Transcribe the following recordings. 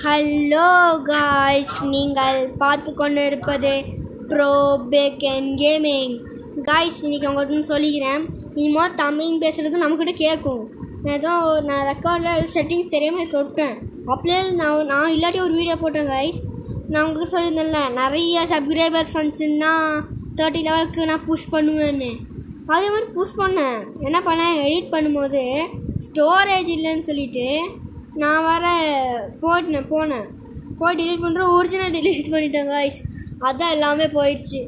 Hello guys, நீங்கள் பார்த்து கொண்டு இருப்பது ப்ரோ பேக்கன் கேமிங். காய்ஸ், இன்றைக்கி உங்கள்கிட்ட சொல்லிக்கிறேன். இனிமேல் தமிழ் பேசுகிறது நம்மக்கிட்ட கேட்கும். நான் ரெக்கார்டில் செட்டிங்ஸ் தெரியாமல் தொட்டேன். அப்படியே நான் இல்லாட்டி ஒரு வீடியோ போட்டேன் காய்ஸ். நான் உங்களுக்கு சொல்லியிருந்தேன்ல, நிறைய சப்ஸ்கிரைபர்ஸ் வந்துச்சுன்னா 30 லெவலுக்கு நான் புஷ் பண்ணுவேன்னு. அதே மாதிரி புஷ் பண்ணேன். என்ன பண்ணேன், எடிட் பண்ணும்போது ஸ்டோரேஜ் இல்லைன்னு சொல்லிவிட்டு நான் போனேன் போய் டிலீட் பண்ணுறேன். ஒரிஜினல் டிலீட் பண்ணிட்டேன் காய்ஸ். அதுதான் எல்லாமே போயிடுச்சு.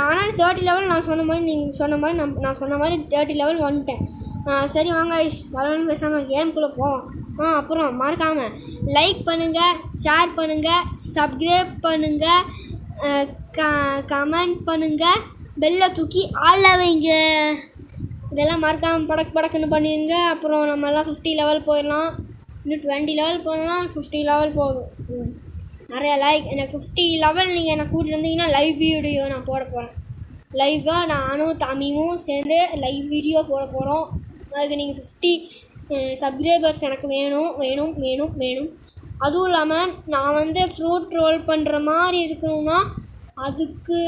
ஆனால் 30 லெவல் நான் சொன்ன மாதிரி 30 லெவல் வந்துட்டேன். சரி வாங்க காய்ஸ், வரணும்னு பேசாமல் கேமுக்குள்ளே போவோம். அப்புறம் மறக்காமல் லைக் பண்ணுங்கள், ஷேர் பண்ணுங்கள், சப்ஸ்கிரைப் பண்ணுங்கள், கமெண்ட் பண்ணுங்கள், பெல்லை தூக்கி ஆள வைங்க. இதெல்லாம் மறக்காமல் படக்குன்னு பண்ணிடுங்க. அப்புறம் நம்ம எல்லாம் 50 லெவல் போயிடலாம். இன்னும் 20 லெவல் போகலாம், 50 லெவல் போகும். நிறையா லைக். எனக்கு 50 லெவல் நீங்கள் என்னை கூட்டிட்டு வந்தீங்கன்னா லைவ் வீடியோ நான் போட போகிறேன். லைவாக நானும் தமிழும் சேர்ந்து லைவ் வீடியோ போட போகிறோம். அதுக்கு நீங்கள் 50 சப்ஸ்கிரைபர்ஸ் எனக்கு வேணும். அதுவும் இல்லாமல் நான் ஃப்ரூட் ரோல் பண்ணுற மாதிரி இருக்கணும்னா அதுக்கு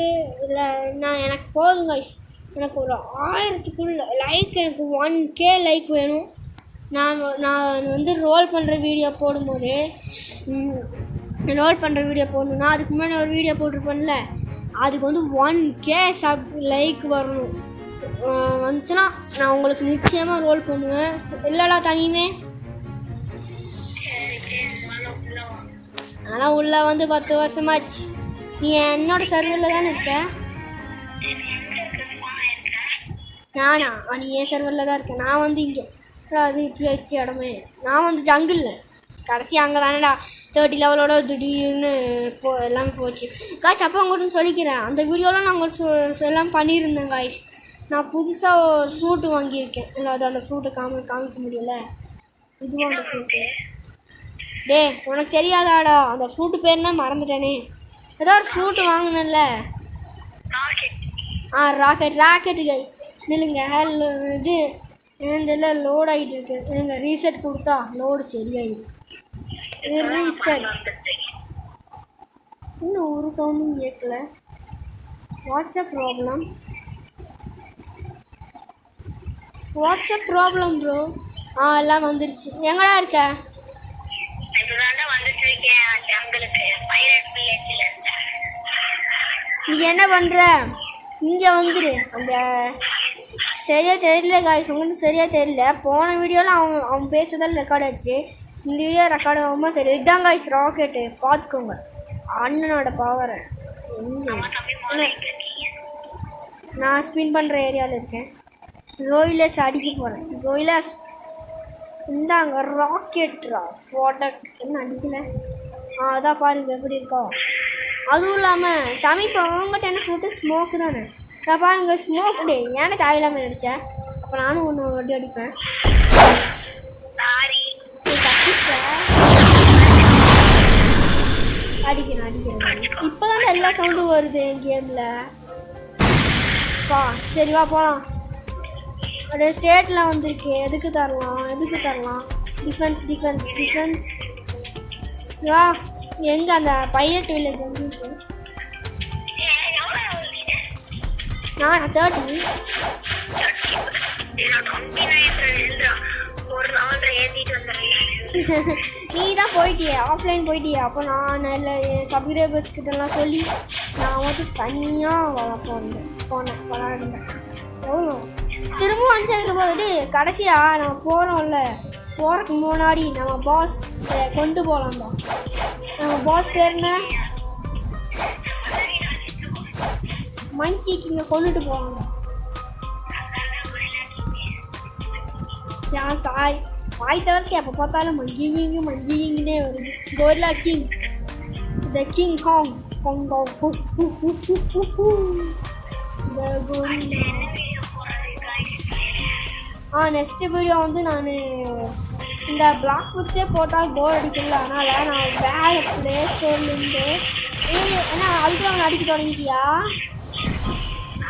எனக்கு போதும் கைஸ். எனக்கு ஒரு 1000க்குள்ள லைக், எனக்கு 1K லைக் வேணும். நான் ரோல் பண்ணுற வீடியோ போடும்போது போடணுன்னா அதுக்கு முன்னாடி ஒரு வீடியோ போட்டிருப்பேன்ல, அதுக்கு 1K லைக் வரணும். வந்துச்சுன்னா நான் உங்களுக்கு நிச்சயமாக ரோல் பண்ணுவேன். இல்லைடா தனியுமே. ஆனால் உள்ளே 10 வருஷமாச்சு. நீ என்னோட சர்வரில் தானே இருக்க? நானா? நீ என் சர்வரில் தான் இருக்கேன். நான் இங்கே அது இப்படி வச்சு இடமே. நான் ஜங்கிளில் கடைசி அங்கே தானேடா 30 லெவலோட திடீர்னு எல்லாமே போச்சு காய்ஸ். அப்போ உங்கள்கிட்ட சொல்லிக்கிறேன், அந்த வீடியோலாம் நான் உங்களுக்கு எல்லாம் பண்ணியிருந்தேன் காய்ஸ். நான் புதுசாக ஒரு ஃப்ரூட்டு வாங்கியிருக்கேன். இல்லை, அந்த ஃப்ரூட்டை காமிக்க முடியல. இதுவும் அந்த ஃப்ரூட்டு. உனக்கு தெரியாதாடா அந்த ஃப்ரூட்டு பேர்னா? மறந்துட்டேனே. ஏதோ ஒரு ஃப்ரூட்டு வாங்கினேன்ல. Rocket guys. இல்லைங்க, இது இதெல்லாம் லோட் ஆகிட்டு இருக்கு. இல்லைங்க, ரீசெட் கொடுத்தா லோடு சரியாயிடும். ரீசெட் இன்னும் ஒரு சவுண்டும் கேட்கல. WhatsApp problem bro. எல்லாம் வந்துருச்சு. எங்கடா இருக்க? நீ என்ன பண்ணுற? இங்கே வந்துடு. அந்த சரியாக தெரியல காய்ஸ், உங்களுக்கு சரியாக தெரியல. போன வீடியோவில் அவன் பேசுறதால ரெக்கார்ட் ஆச்சு. இந்த வீடியோ ரெக்கார்ட் ஆகாமல் தெரியும். இதுதான் காய்ஸ் ராக்கெட்டு. பார்த்துக்கோங்க அண்ணனோட பவரை. நான் ஸ்பின் பண்ணுற ஏரியாவில் இருக்கேன். ஜோயிலஸ் அடிக்க போகிறேன். ஜோயிலஸ் இந்தாங்க ராக்கெட்ரா ப்ராடக்ட். என்ன அடிக்கல? அதான் பாருங்க எப்படி இருக்கா. அதுவும் இல்லாமல் தமிழ் இப்போ அவங்ககிட்ட என்ன சொல்லிட்டு ஸ்மோக்கு தானே. நான் பாருங்கள் ஸ்மோக். ஏன்னா தேவையில்லாமல் அடித்தேன். அப்போ நானும் ஒன்று வட்டி அடிப்பேன். சரி அடிக்கிறேன். இப்போ தான் எல்லா சவுண்டும் வருது என் கேமில். சரி வா போகலாம். ஒரு ஸ்டேட்டில் வந்திருக்கு. எதுக்கு தரலாம்? டிஃபென்ஸ். வா. எங்கே அந்த பைலட் வில்லேஜ் வந்துருக்கு? நான் 30. நீ தான் போயிட்டியே, ஆஃப்லைன் போயிட்டியே. அப்போ நான் இல்லை என் சப்ஸ்கிரைபர்ஸ் கிட்டலாம் சொல்லி நான் தனியாக போனேன் விளாடுறேன். எவ்வளோ திரும்பவும் 5000 ரூபாய். கடைசியாக நம்ம போகிறோம்ல, போகிறதுக்கு முன்னாடி நம்ம பாஸ் கொண்டு போகலாம்டா. நம்ம பாஸ் பேர் என்ன? மங்கிக்கு இங்கே கொண்டுட்டு போவாங்க. சாய் வாய் தவிர்த்து எப்போ பார்த்தாலும் மங்கிங்கன்னே வருது. Gorilla king, the King Kong. Next video நான் இந்த பிளாக்ஸ் வச்சே போட்டால் போர் அடிக்கல. அதனால் நான் வேறு ப்ளே ஸ்டோர்லேருந்து ஏன்னா அதுக்கு அவன் அடிக்க தொடங்கிட்டியா?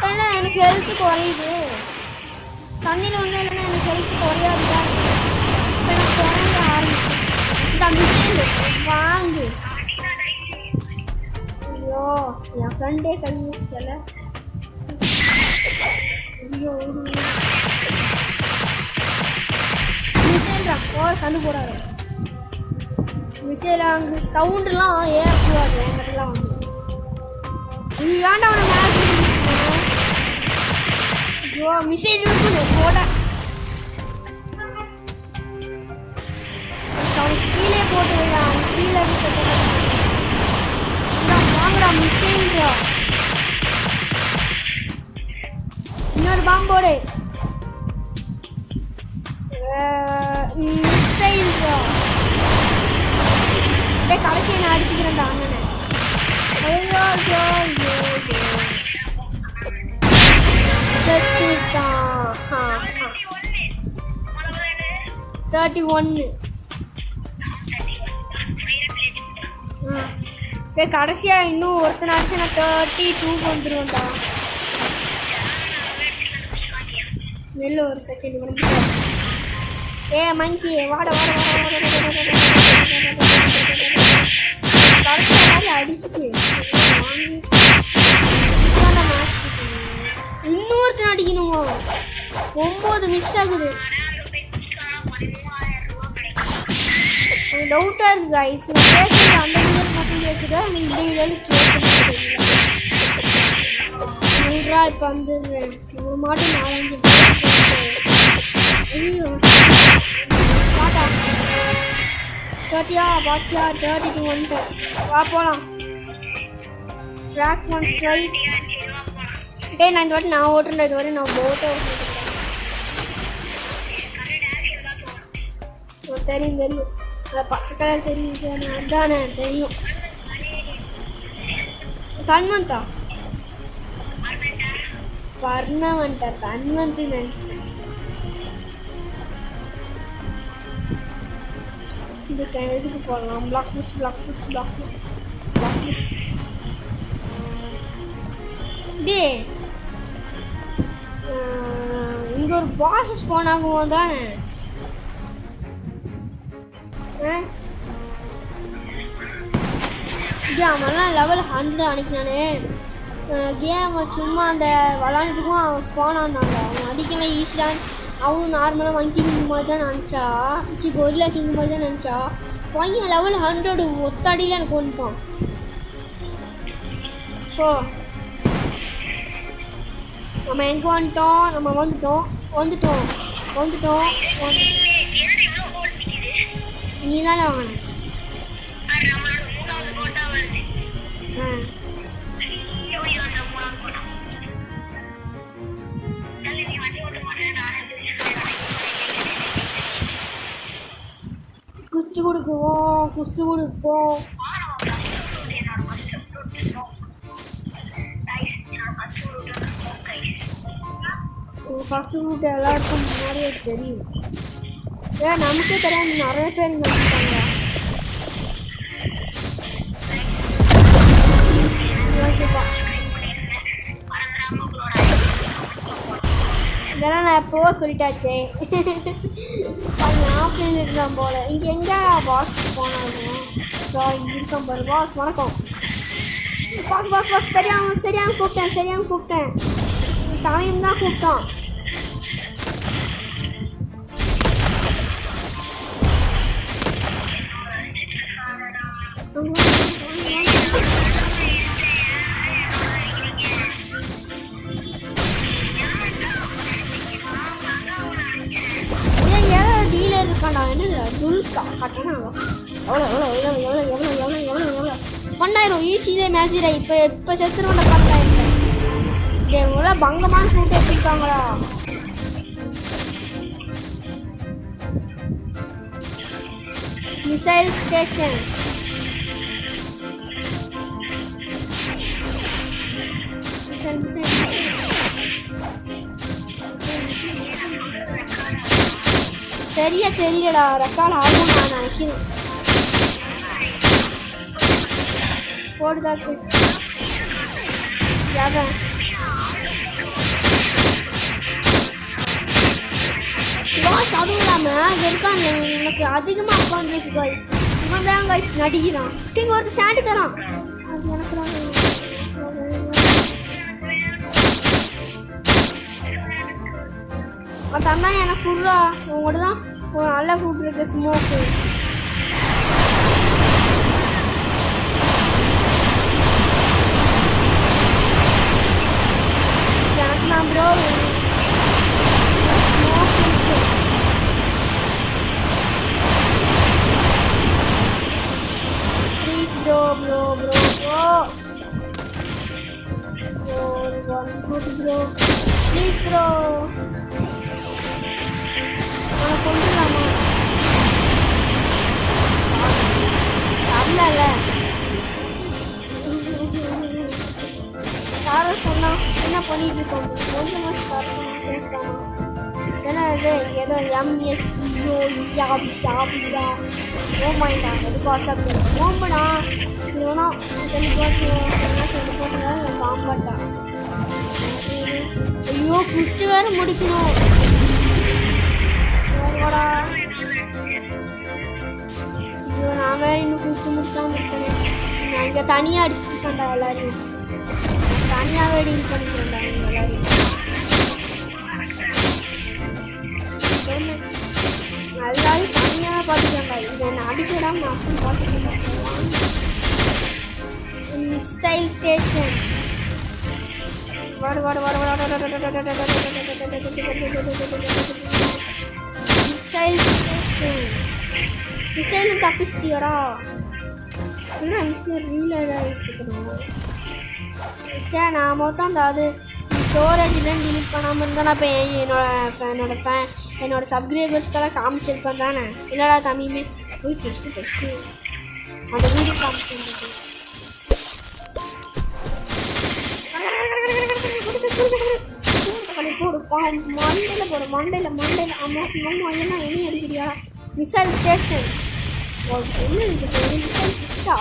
ஏன்னா எனக்கு ஹெல்த்து குறையுது. தண்ணியில் இல்லைன்னா எனக்கு ஹெல்த்து குறையாது தான். இப்போ எனக்கு குறைய ஆரம்பிச்சு. இந்த மிஷின் வாங்க என் ஃப்ரெண்டே கல்விச்சல ஐயோ மிசைல்ரா சண்டை போடாத மிசைல் அங்கே சவுண்டுலாம் ஏறக்கூடாது என்கிட்டலாம் வந்து நீ ஏன்டா அவனை மேலே ஐயோ மிசைல் யூஸ் பண்ணு போட அவனுக்கு கீழே போட்டு வைடா அவன் கீழே வாங்கடா மிசைல்ரா இன்னொரு பாம்போடு மிசைல்ரா கடைசியை நான் அடிச்சுக்கிறேன்டா அண்ணனை செத்துட்டான் 31 கடைசியா இன்னும் ஒருத்தனை அடிச்சு நான் 32 வந்துருவேன்டா நெல்ல ஒரு செகண்ட் மங்கி வாட அடிச்சுட்டு இன்னொருத்தனை அடிக்கணுமா 9 மிஸ் ஆகுது டவுட்டா இருக்கு கைஸ் பேசுறது அந்த வீடியோ மட்டும் கேட்குதா இந்த வீடியோல கேட்குறா இப்போ வந்து ஒரு மாட்டம் 4-5 ஐயோ பாட்டா 30 பாத்தியா 32 வந்துட்டேன் வா போகலாம் ட்ராக் 1 ஸ்ட்ரைட் நான் இந்த வாட்டி நான் ஓட்டுறேன் இது வரை நான் போட்டை ஓட்டுறேன் தெரியும் அதை பச்சை கலர் தெரியும் அதானே தெரியும் தன்வந்தா வர்ணவன்ட்டா தன்வந்தி நினச்சிட்டேன் இதுக்கு எதுக்கு போடலாம் பிளாக் ஃபிக்ஸ் டே இங்கே ஒரு பாஸ் ஸ்பான் ஆகுவோம் தானே அவன்லாம் லெவல் 100 அடிக்கிறானே கேம் சும்மா அந்த விளாண்டுக்கும் அவன் ஸ்பான் ஆனாங்க அவன் அடிக்கலாம் ஈஸியாக அவனும் நார்மலாக வங்கி கிங் மாதிரி தான் நினச்சா கொரில்லா கிங் மாதிரி தான் நினச்சா பையன் லெவல் 100 ஒத்தடியில் எனக்கு வந்துட்டான் ஸோ நம்ம எங்கே வந்துட்டோம் நம்ம வந்துட்டோம் நீ தானே வாங்கினேன் குஸ்தி கொடுப்போம் ஃபஸ்ட்டு ரூட் எல்லாருக்கும் முன்னாடியே தெரியும் நமக்கே தெரியாது நிறைய பேர் இங்கே வந்துட்டாங்க இதெல்லாம் நான் எப்போவோ சொல்லிட்டாச்சே ஆஃப்லைன் இருக்கான் போல இங்கே எங்கே பாஸ் போனாங்க இங்கே இருக்கான் பாரு பாஸ் வணக்கம் பாஸ் சரியாக கூப்பிட்டேன் டைம் தான் கூப்பிட்டான் டீலர் இருக்காண்டா என்ன துல்கா கட்டணா எவ்வளோ 1000 ஈஸியிலே மேட்சிடா இப்போ செத்துருவோம்டா 10,000 எவ்வளோ பங்கமான ஃபுட் வச்சுருக்காங்களா மிசைல் ஸ்டேஷன் சரியா தெரியலடா ரெக்கார்ட் ஆகும் நான் நினைக்கிறேன் போடுதாக்கு பாஸ் அதுவும் இல்லாமல் இங்கே இருக்காங்க எனக்கு அதிகமாக உட்காந்துருக்கு காய்ஸ் இவன் தான் காய்ஸ் நடிக்கிறான் இங்கே ஒருத்தர் ஸ்டாண்டு தரான் அது எனக்கு தான் அதான் எனக்கு குர்ரா உங்கள்கிட்ட தான் ஒரு நல்ல ஃபுட் இருக்குது ஸ்மோக்கு. எனக்கு தான் ப்ரோ ஸ்மோக் இருக்கு. Please bro bro bro bro one food bro please bro நான் கொண்டுலாமா அல்லல யாரோ சொன்னா என்ன பண்ணிட்டு இருக்கோம் கொஞ்சமா ஸ்டார்ட் ஏன்னா இது ஏதோ எம்எஸ்சியோ யாபி யாபியா ஓமாயிடா அது வாட்ஸ்அப் ஓம்பனா இல்லைனா காம்பட்டா. ஐயோ குஸ்ட் வேறு முடிக்கணும். ஐயோ நான் வேறு இன்னும் குஸ்ட் முடிச்சாமல் இருக்கணும். நான் இங்கே தனியாக அடிச்சுட்டேன்டா எல்லாரையும். தனியாகவே டீல் பண்ணிக்கிறேன்டா எல்லாரையும். எல்லாரையும் தனியாக பார்த்துக்கிறேன்டா. இதை என்ன அடிக்கடாம நான் அப்படி பார்த்துக்கிறேன். மிசைல் ஸ்டேஷன் மிசைல் தப்பிச்சிட்டியடா. என்ன மிசைல் ரீலோட் ஆகிட்டுருக்கணும். சே நான் மொத்தம் அந்த அது ஸ்டோரேஜ்லேருந்து டிலீட் பண்ணாமல் இருந்தால் நான் இப்போ என்னோட சப்ஸ்கிரைபர்ஸ்க்கெல்லாம் காமிச்சிருப்பேன் தானே. இல்லைடா தம்பியுமே போய் டெஸ்ட்டு அந்த வீடியோ காமிச்சிருந்தது. மண்டையில் ஆமாம் என்ன என்ன அடிக்கிறியா? மிசைல் ஸ்டேஷன் என்ன இருக்குது? மிசைல் சிஸ்டா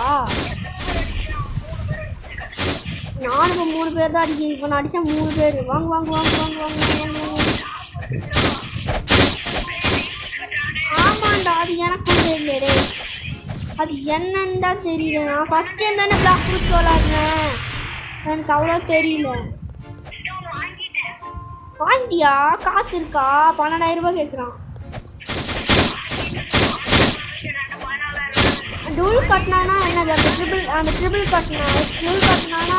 நானும் இப்போ 3 பேர் தான் அடிக்கிறேன். இப்போ நான் அடித்தா 3 பேர். வாங்க வாங்க வாங்க வாங்க வாங்க வாங்க வாங்க. ஆமாண்டா அது எனக்கும் தெரியலே. அது என்னன்னு தான் தெரியல. நான் ஃபஸ்ட் டைம் தானே பிளாக் ஃபுட் விளாட்றேன். எனக்கு அவ்வளோ தெரியல. வாங்கிட்டியா? காசு இருக்கா? 12,000 ரூபாய் கேட்குறான். டூல் கட்டினானா என்னது? அந்த ட்ரிபிள் கட்டினானா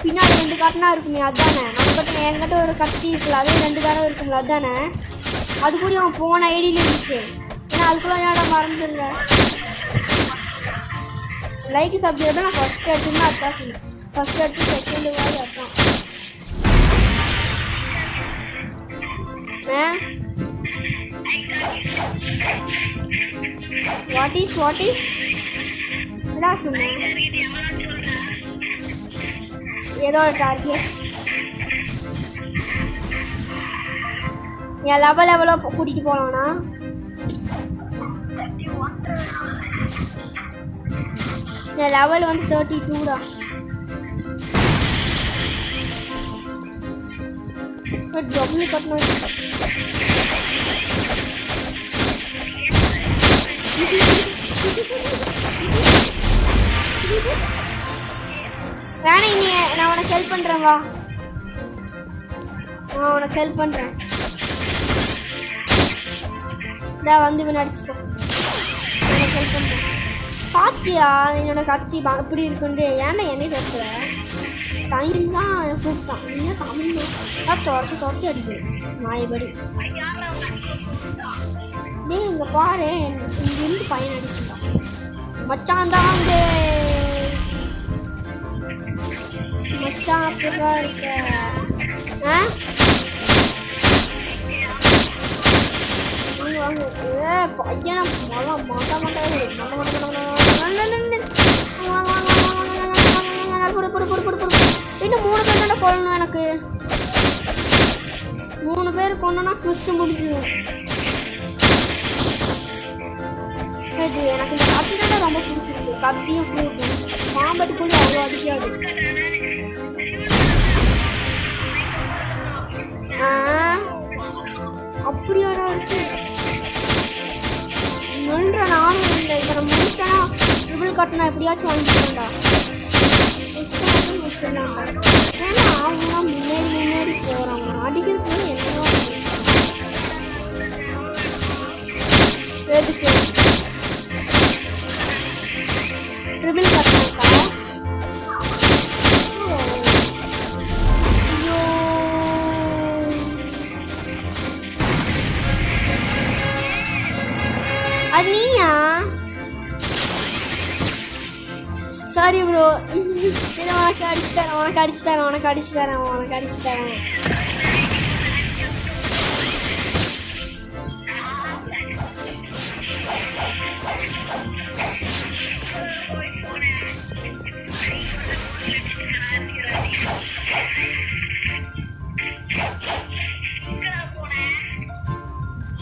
பின்னாடி 2 கட்டினா இருக்குமே அதுதானே. நம்ம கட்டின என்கிட்ட ஒரு கத்தி இருக்குல்ல அதே 2 தடவை இருக்குங்களா அதுதானே. அது கூட அவன் போன ஐடியில் இருந்துச்சு. ஏன்னா அதுக்குள்ள என்னடா மறந்துடுறேன். லைக் சப்ஜெக்ட் நான் ஃபஸ்ட்டு எடுத்துன்னா அதுதான் சொன்னேன். ஃபஸ்ட் எடுத்து செகண்ட் வாய் அதுதான். வாட் இஸ் என்னடா சொன்னேன்? ஏதோ ஒரு டார்கெட் என் லெவலோ கூட்டிகிட்டு போனோன்னா என் லெவல் வந்து 32டா. டபுள் கட்டணும். வேணா நீ நான் உனக்கு ஹெல்ப் பண்ணுறேன். வா நான் உனக்கு ஹெல்ப் பண்ணுறேன். இதான் வந்து இவன் அடிச்சுக்கோ. உனக்கு ஹெல்ப் பண்ணுறேன். பாத்தியா என்னோட கத்தி இப்படி இருக்குண்டு. ஏன்னா என்னை சேர்த்துற தமிழ் தான் கூப்பிட்டான். நீங்க தமிழ் தான் துரத்தி அடிக்கிறேன் நாயபடி. நீ இங்கே பாரு இங்கிருந்து பையன் அடிச்சுட்டான். மச்சான் தான் வந்து மச்சான் அப்படியா இருக்க. பையனை இன்னும் 3 பேர் தானே கொள்ளணும். எனக்கு 3 பேர் கொண்டோன்னா குஸ்ட் முடிஞ்சிடும். இது எனக்கு இந்த கத்தி தான் ரொம்ப பிடிச்சிருக்கு. கத்தியும் ஃப்ரூட்டும் மாம்பட்டுக்குள்ளே அவ்வளோ அடிக்காது. அப்படியாடா இருக்கு. நொன்ற நானும் இல்லை. இப்போ நம்ம முடிச்சேன்னா ட்ரிபிள் கட்டினா எப்படியாச்சும் வாங்கிக்கிறேன்டா. முடிச்சிடலாம்டா. ஏன்னா அவங்களாம் முன்னேறி போகிறாங்க. அடிக்கிறதுக்கு என்னென்ன எதுக்கு ட்ரிபிள் கட்டாக்கா? ஐயோ அது நீயா? Sorry bro. உனக்கு அடிச்சு தரேன்.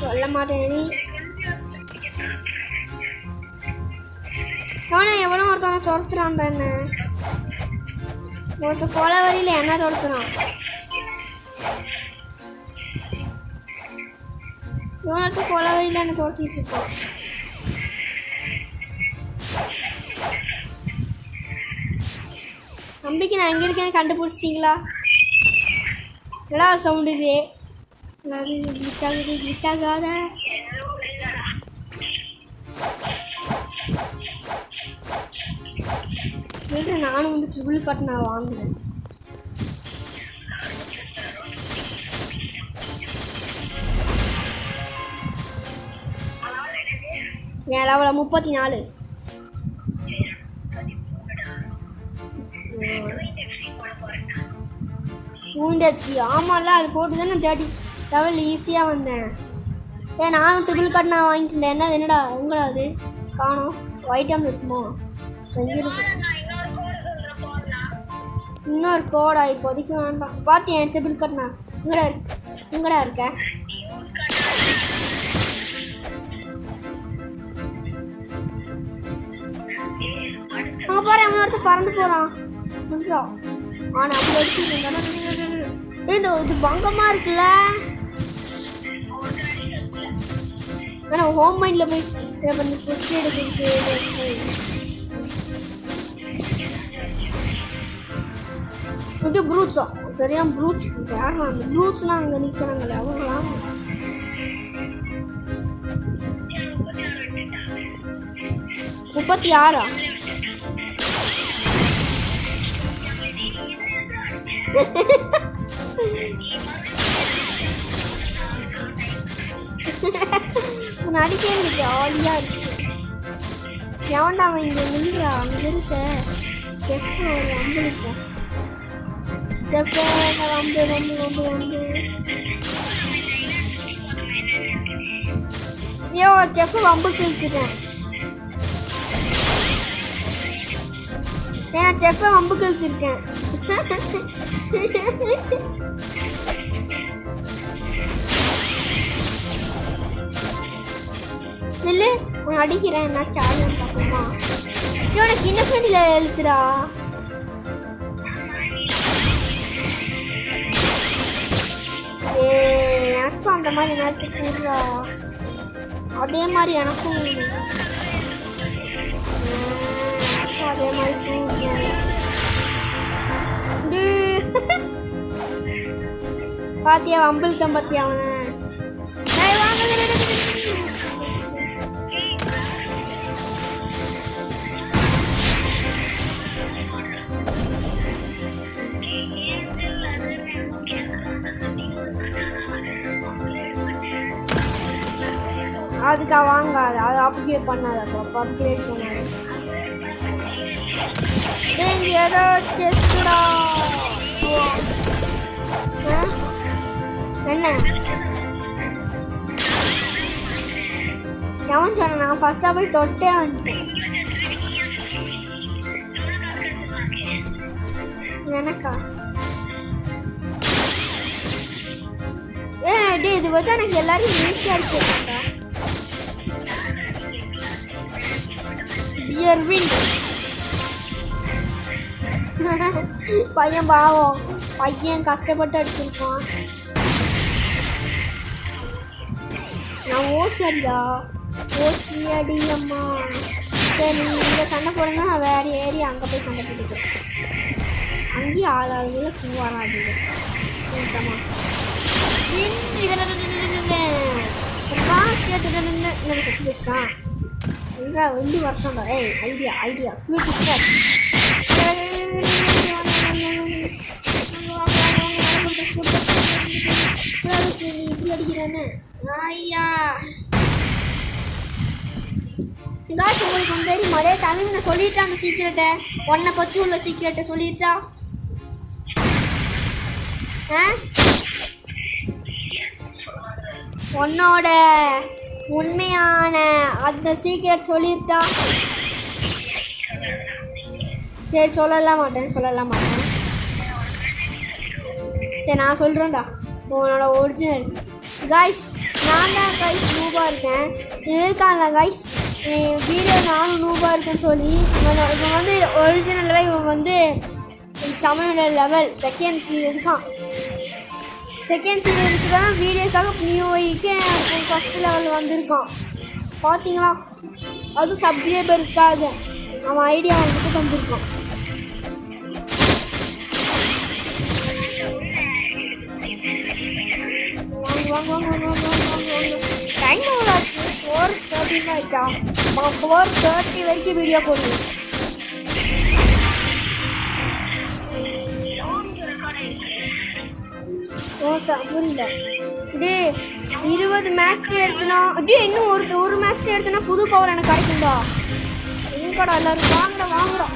சொல்ல மாட்டேன். எவனோ ஒருத்தவனை துரத்துறான்டா. என்ன ஒருத்த கொலை வரியில் என்ன துரத்துறான்? இவனொருத்த கொலை வரியில் என்ன துரத்திட்டு இருக்கான். நம்பிக்கை நான் எங்கே இருக்கேன்னு கண்டுபிடிச்சிட்டிங்களா? என்னடா சவுண்டு இது? கிளிச் ஆகாத. நானும் வந்து ட்ரிபிள் கட் நான் வாங்குறேன். என் லெவலில் 34. ஆமாம்ல, அது போட்டு தான் நான் 30 லெவல் ஈஸியாக வந்தேன். நானும் ட்ரிபிள் கட் நான் வாங்கிட்டேன். என்னடா எங்கடா அது காணோம்? ஐட்டம் இருக்குமோ? எங்கே இருக்கு? இன்னொரு கோடா? இப்போதைக்கு வேண்டாம். பார்த்தியன் ட்ரிபிள் கட் நான் எங்கடா இருக்க? அங்கே பாரு, அவன் இடத்து பறந்து போகிறான். ஆனால் அப்படி வச்சு இது பங்கமாக இருக்குல்ல. ஆனால் ஹோம் மைண்டில் போய் பண்ணி ஃபஸ்ட் எடுக்கிறதுக்கு இது ப்ரூட்ஸா? சரியாக ப்ரூட்ஸ் யாரும் அந்த ப்ரூட்ஸ்லாம் அங்கே நிற்கிறாங்களே அவங்களாம். முப்பத்தி 36. நடிக்க ஜாலியாக இருக்கு. எவன்டா அவன் இங்கே நின்றா? அங்கே இருக்க செஃப் ஒரு வம்பு இருக்கும். செஃப் வம்பு ஐயோ, ஒரு செஃப் வம்பு கிழிச்சிட்டேன். நான் செஃப்பை வம்பு கிழிச்சிருக்கேன். இல்லை உன்னை அடிக்கிறேன். என்ன சார்ஜ் பார்க்கணுமா? உனக்கு இன்னும் ஃப்ரெண்டில் எழுத்துடா. எனக்கும் அந்த மாதிரி என்னாச்சும் கூடுறா. அதே மாதிரி எனக்கும் அதே மாதிரி பாத்தியா வம்பிள்தான் பாத்தியா அவனை. அதுக்கா வாங்காது, அது அப்கிரேட் பண்ணாத. அப்போ அப்கிரேட் பண்ணாது. ஏதோ செஸ்டா என்ன எவன் சொன்ன? நான் ஃபர்ஸ்டா போய் தொட்டே வந்துட்டேன். எனக்கா? இது வச்சா எனக்கு எல்லாரும் ஈஸியா அடிச்சிருக்காங்க. பையன் பாவம், பையன் கஷ்டப்பட்டு அடிச்சிருக்கான். நான் ஓச்சரிடா, ஓச்சி அடி அம்மா. சரி இங்கே சண்டை போடுங்க, நான் வேறு ஏறி அங்கே போய் சண்டை போட்டுக்கிறேன். அங்கேயும் ஆளாளுல பூவாராது. கேட்டுட்டேன் என்ன செத்து வச்சிட்டான் ரெண்டு வருஷம் தான். ஏய் ஐடியா குயிக் ஸ்டார்ட். இப்படி அடிக்கிறானே ஐயா காசு உங்களுக்கு வந்து தெரியுமாடே தமிழ் நான் சொல்லிட்டேன் அந்த சீக்கிரட்டை உன்னை பற்றி உள்ள சீக்கிரட்டை சொல்லிட்டா உன்னோட உண்மையான அந்த சீக்கிரட் சொல்லிட்டா சரி சொல்லலாம் மாட்டேன் சரி நான் சொல்கிறேன்டா உன்னோட ஒரிஜினல் காய்ஸ் நான் தான் காய்ஸ் நூபாக இருக்கேன் இருக்கான்ல காய்ஸ் வீடியோ நானும் நூபாக இருக்கேன்னு சொல்லி இவன் வந்து ஒரிஜினலாகவே இவன் வந்து சமனோட லெவல் செகண்ட் சீல் இருக்கான் செகண்ட் சீல் இருக்கிறவன் வீடியோக்காக நியூ வைக்கு ஃபஸ்ட் லெவல் வந்திருக்கான் பார்த்தீங்களா அதுவும் சப்ஸ்கிரைபர்ஸ்க்காக அவன் ஐடியா வந்துட்டு வந்திருக்கான் டைம் எவ்வளோ ஆச்சு 4:30 ஆயிடுச்சா 4:30 வரைக்கும் வீடியோ போடுவேன் புரியல டே 20 மேட்ச் எடுத்தனா டே இன்னும் ஒரு மேட்ச் எடுத்தனா புது பவர் எனக்கு கிடைக்கும்டா எங்கடா எல்லாரும் வாங்குறோம்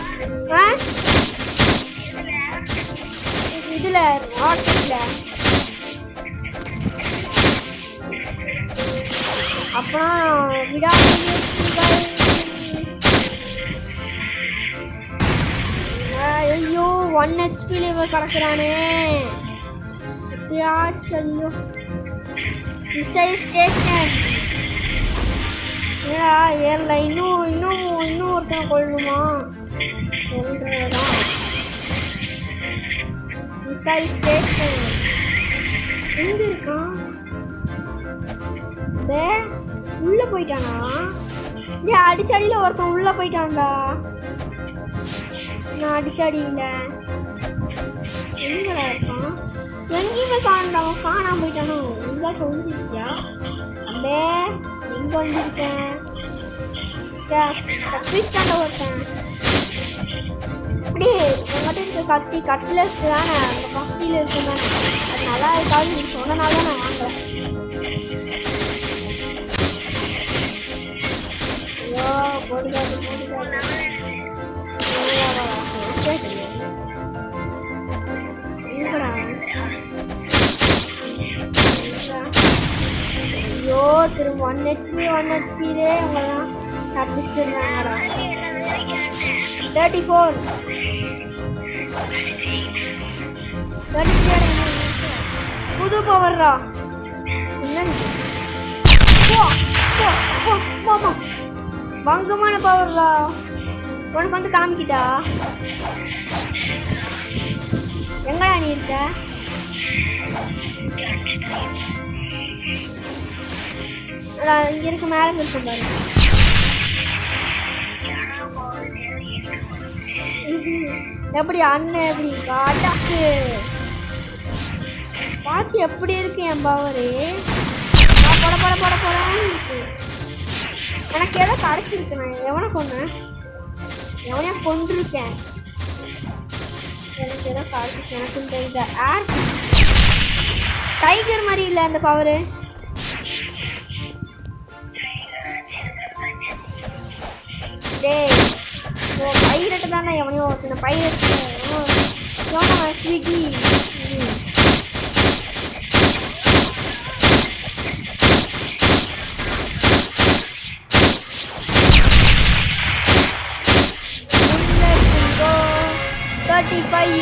இதில் ராக்கெட்டில் அப்புறம் ஐயோ 1 HP கிடக்குறானே ஐயோ மிசைல் ஸ்டேஷன் ஏறல இன்னும் ஒருத்தனை கொள்ளணுமா சொல்றதான் மிசைல் ஸ்டேஷன் எங்க இருக்கான் உள்ள போயிட்டானா அடிச்சடியில் ஒருத்தன் உள்ள போயிட்டான்டா நான் அடிச்சடியில் எங்கடா இருக்கான் எங்கேயுமே காணாம போயிட்டானோ எங்கேயாச்சும் ஒழிஞ்சிருக்கியா அப்படியே எங்கே வந்துருக்கேன் தப்பிச்சிட்டாண்ட ஒருத்தன் அப்படியே என்கிட்ட இருக்க கத்தி கட்லஸ்ட்டு தானே அந்த கத்தியில் இருக்கும் தானே அது நல்லா இருக்காது நீ சொன்னனால தான் நான் வாங்குறேன் ஐயோ போடுகாது ஐயோ திரும்ப 1 HP அவங்கெல்லாம் தப்பிச்சிடுறாங்கடா 34 புது பவர்ரா என்னது பங்கமான பவர்ரா உனக்கு வந்து காமிக்கிட்டா எங்கடா நீ இருக்க இங்க இருக்க மேலே இருக்கும் பாரு எப்படி அண்ணன் எப்படி காட்டாக்கு பார்த்து எப்படி இருக்கு என் பவரு போட போறேன்னு இருக்கு எனக்கு ஏதோ கிடைச்சிருக்கு நான் எவனையா கொண்டிருக்கேன் எனக்கு ஏதோ கிடைச்சிருக்கு எனக்கு தெரியுத ஏர் டைகர் மாதிரி இல்லை அந்த பவரு டேய் பைரட்டு தானே எவனையோ ஒருத்தனை பைரட்டு எவனா ஸ்விக்கி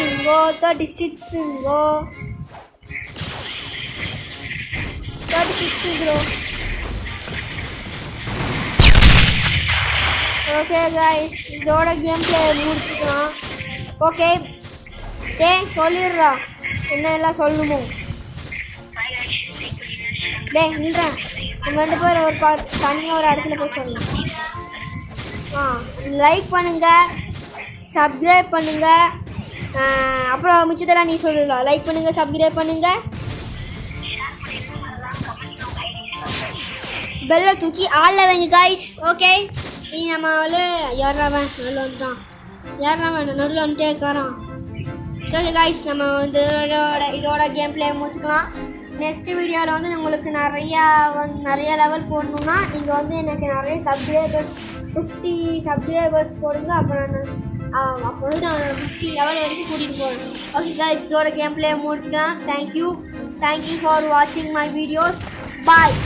இங்கோ 36 இங்கோ 36 ப்ரோ ஓகே கைஸ் இதோட கேம் பிளே முடிச்சுக்கலாம் ஓகே டேய் சொல்லிடுறா என்ன எல்லாம் சொல்லணுமோ டேய் நில்றேன் நம்ம 2 பேர் ஒரு தனியாக ஒரு இடத்துல போய் சொல்லலாம் லைக் பண்ணுங்கள் சப்ஸ்கிரைப் பண்ணுங்கள் அப்புறம் மிச்சத்தெல்லாம் நீ சொல்லலாம் லைக் பண்ணுங்கள் சப்ஸ்கிரைப் பண்ணுங்கள் பெல்லை தூக்கி ஆளில் வைங்க காய்ஸ். ஓகே, நீ நம்ம வந்து யாராவன் நடுவில் வந்துட்டான், யாராவன் நடுவில் வந்துட்டே இருக்காரான். சரி காய்ஸ், நம்ம வந்து இதோட கேம் பிளே முடிச்சுக்கலாம். நெக்ஸ்ட் வீடியோவில் வந்து உங்களுக்கு நிறைய லெவல் போடணுன்னா நீங்கள் வந்து எனக்கு நிறைய சப்ஸ்கிரைபர்ஸ் 50 சப்ஸ்கிரைபர்ஸ் போடுங்க. அப்புறம் நான் 50 லெவல் வரைக்கும் கூட்டிகிட்டு போகிறேன். ஓகே காய்ஸ், இதோட கேம் பிளே முடிச்சுக்கலாம். தேங்க்யூ ஃபார் வாட்சிங் மை வீடியோஸ். பாய்.